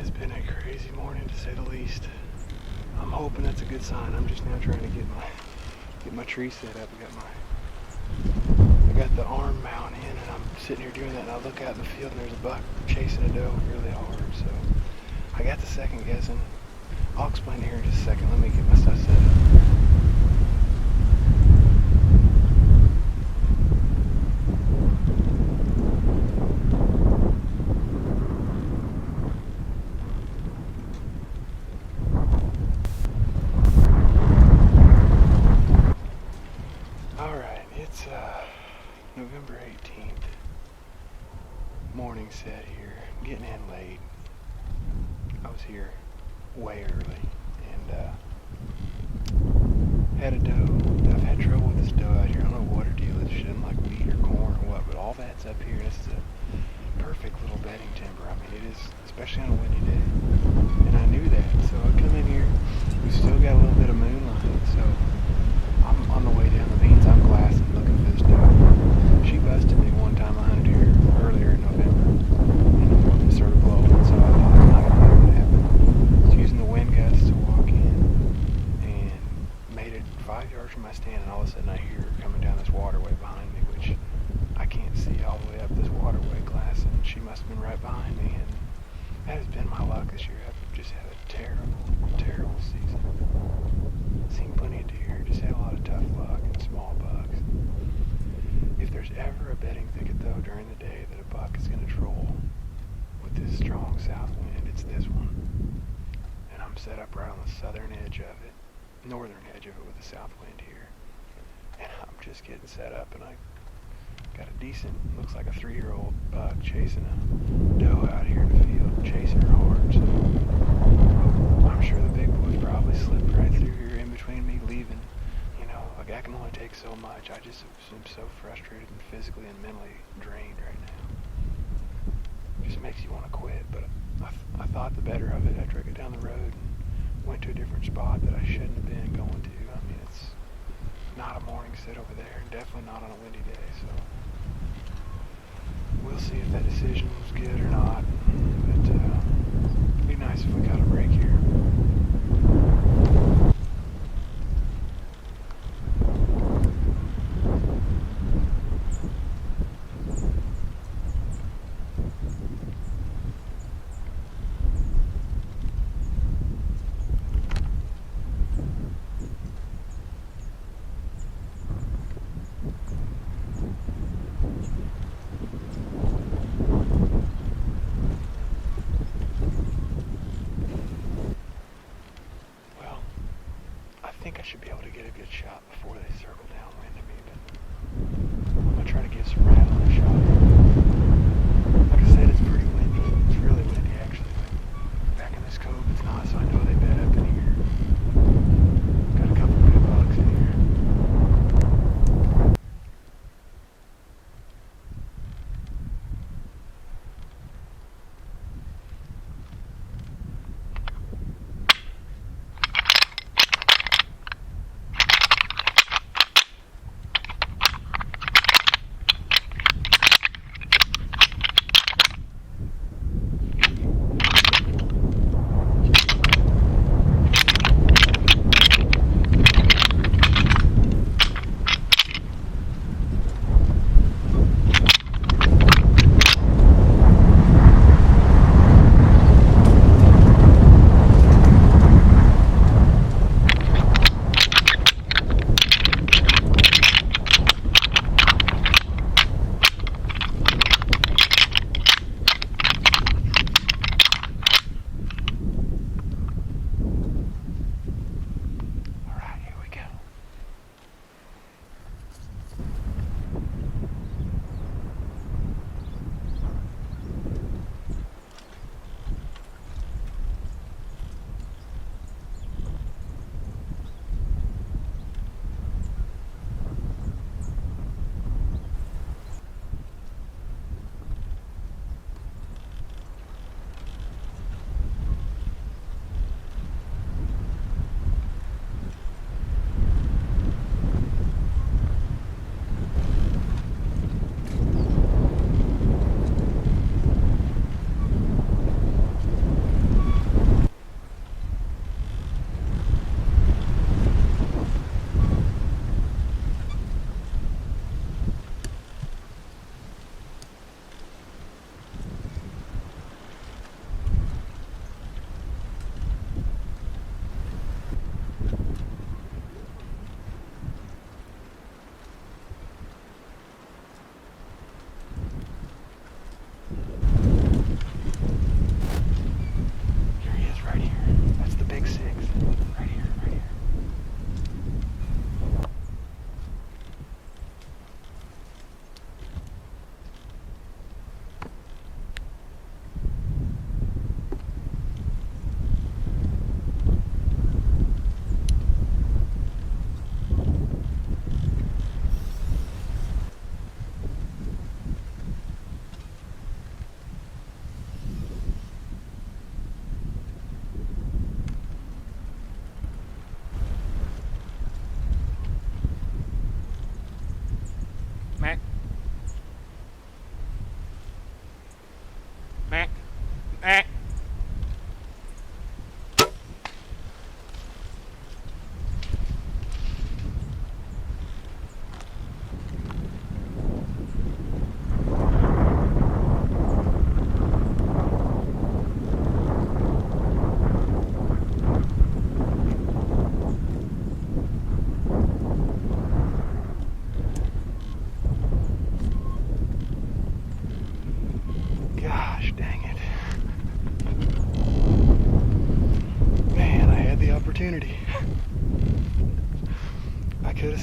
has been a crazy morning to say the least. I'm hoping that's a good sign. I'm just now trying to get my tree set up. I got the arm mount in, and I'm sitting here doing that, and I look out in the field and there's a buck chasing a doe really hard. So I got the second guessing. I'll explain it here in just a second. Let me get my stuff set up. November 18th, morning set here, getting in late. I was here way early and had a doe. I've had trouble with this doe out here. I don't know what her deal is. She doesn't like wheat or corn or what, but all that's up here. This is a perfect little bedding timber. I mean, it is, especially on a windy day. And I knew that, so I come in here. We still got a little bit of moonlight, so I'm on the way down the beans. I'm glassing, looking for this doe. She busted me one time. I hunted here earlier in November, and it started blowing, so I thought I'm not going to let it happen. I was using the wind gusts to walk in, and made it 5 yards from my stand, and all of a sudden I hear her coming down this waterway behind me, which I can't see all the way up this waterway glassing. She must have been right behind me, and that has been my luck this year. I've just had a terrible, terrible season. Seen plenty of deer, just had a lot of tough luck and small bucks. If there's ever a bedding thicket, though, during the day that a buck is going to troll with this strong south wind, it's this one. And I'm set up right on the southern edge of it, northern edge of it with the south wind here. And I'm just getting set up, and I got a decent, looks like a 3-year-old buck chasing a doe out here in the field, chasing her hard. So I'm sure the big boy probably slipped right through here in between me leaving. Like, I can only take so much. I just am so frustrated and physically and mentally drained right now. It just makes you want to quit, but I thought the better of it after I got down the road and went to a different spot that I shouldn't have been going to. I mean, it's not a morning sit over there, and definitely not on a windy day, so we'll see if that decision was good or not, but it'd be nice if we got a break here. I think I should be able to get a good shot before they circle downwind of me, but I'm going to try to get some rattling shot. Like I said, it's pretty windy. It's really windy, actually. But back in this cove, it's not, so I know they bed up in here. Got a couple good bucks in here.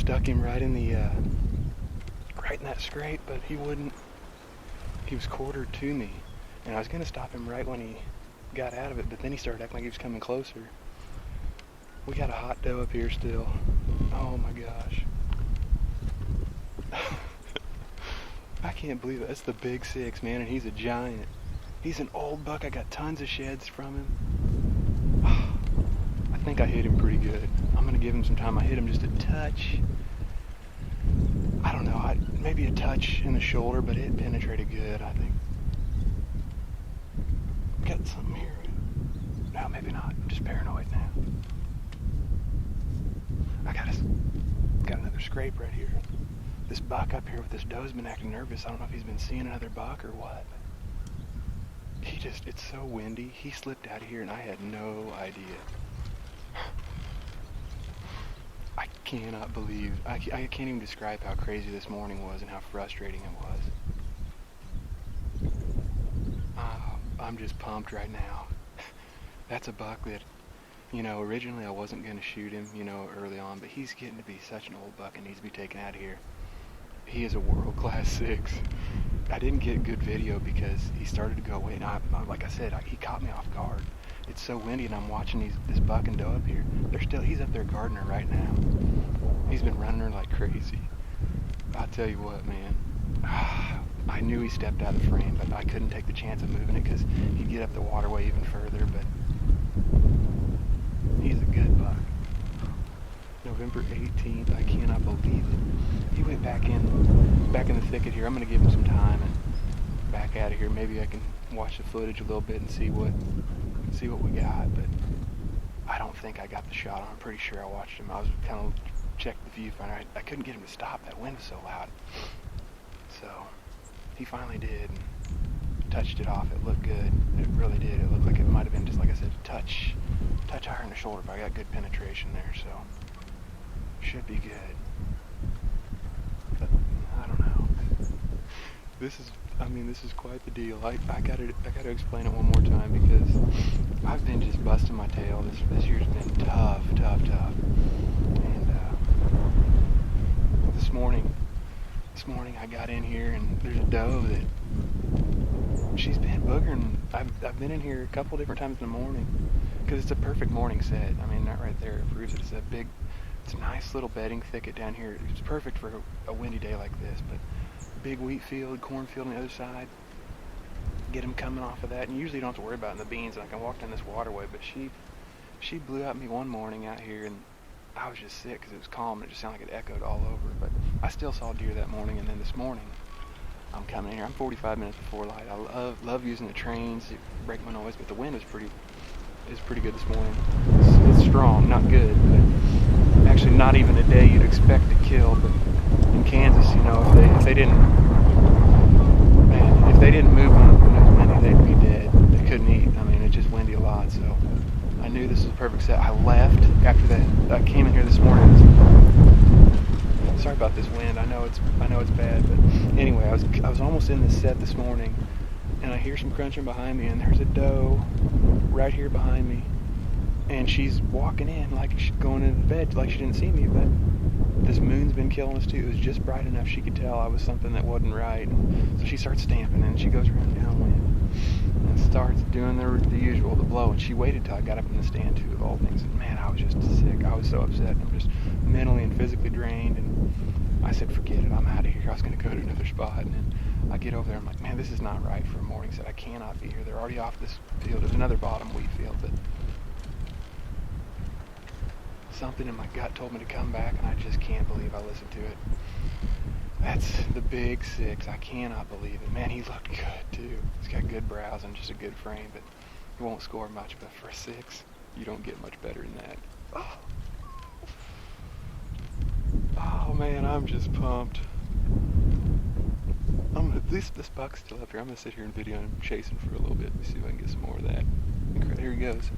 stuck him right in the right in that scrape, but he wouldn't. He was quartered to me, and I was gonna stop him right when he got out of it, but then he started acting like he was coming closer. We got a hot doe up here still. Oh my gosh. I can't believe it. That's the big 6, man, and he's a giant. He's an old buck. I got tons of sheds from him. I think I hit him pretty good. I'm gonna give him some time. I hit him just a touch. I don't know, maybe a touch in the shoulder, but it penetrated good, I think. Got something here. No, maybe not. I'm just paranoid now. I got another scrape right here. This buck up here with this doe's been acting nervous. I don't know if he's been seeing another buck or what. It's so windy. He slipped out of here and I had no idea. I cannot believe, I can't even describe how crazy this morning was and how frustrating it was. I'm just pumped right now. That's a buck that, originally I wasn't going to shoot him, early on, but he's getting to be such an old buck and needs to be taken out of here. He is a world-class 6. I didn't get good video because he started to go away, and like I said, he caught me off guard. It's so windy, and I'm watching this buck and doe up here. He's up there guarding her right now. He's been running her like crazy. I'll tell you what, man. I knew he stepped out of the frame, but I couldn't take the chance of moving it because he'd get up the waterway even further, but he's a good buck. November 18th, I cannot believe it. He went back in the thicket here. I'm going to give him some time and back out of here. Maybe I can watch the footage a little bit and see what we got, but I don't think I got the shot on. I'm pretty sure I watched him. I was kind of checked the viewfinder. I couldn't get him to stop. That wind was so loud. So he finally did and touched it off. It looked good. It really did. It looked like it might have been, just like I said, a touch higher in the shoulder, but I got good penetration there, so should be good. But I don't know. This is quite the deal. I gotta explain it one more time because I've been just busting my tail. This year's been tough. And this morning I got in here and there's a doe that she's been boogering. I've been in here a couple different times in the morning because it's a perfect morning set. I mean, that right there proves it. It's a nice little bedding thicket down here. It's perfect for a windy day like this, but big wheat field, cornfield on the other side. Get them coming off of that, and usually you don't have to worry about it in the beans, and I can walk down this waterway, but she blew at me one morning out here, and I was just sick because it was calm, and it just sounded like it echoed all over, but I still saw deer that morning, and then this morning, I'm coming in here. I'm 45 minutes before light. I love using the trains to break my noise, but the wind is pretty good this morning. It's strong, not good, but actually not even a day you'd expect to kill, but in Kansas, if they didn't move when it was windy, they'd be dead. They couldn't eat. I mean, it's just windy a lot, so I knew this was a perfect set. I left after that. I came in here this morning. Sorry about this wind. I know it's bad, but anyway, I was almost in this set this morning, and I hear some crunching behind me, and there's a doe right here behind me, and she's walking in like she's going into the bed, like she didn't see me, but this moon's been killing us too. It was just bright enough she could tell I was something that wasn't right. So she starts stamping, and she goes around downwind and starts doing the usual, the blow. And she waited till I got up in the stand too, of all things. And man, I was just sick. I was so upset. I'm just mentally and physically drained. And I said, forget it. I'm out of here. I was going to go to another spot. And then I get over there. I'm like, man, this is not right for a morning set. I cannot be here. They're already off this field. There's another bottom wheat field, but something in my gut told me to come back, and I just can't believe I listened to it. That's the big 6. I cannot believe it. Man, he looked good too. He's got good brows and just a good frame, but he won't score much. But for a 6, you don't get much better than that. Oh man, I'm just pumped. This buck's still up here. I'm gonna sit here and video him chasing for a little bit. Let me see if I can get some more of that. Here he goes.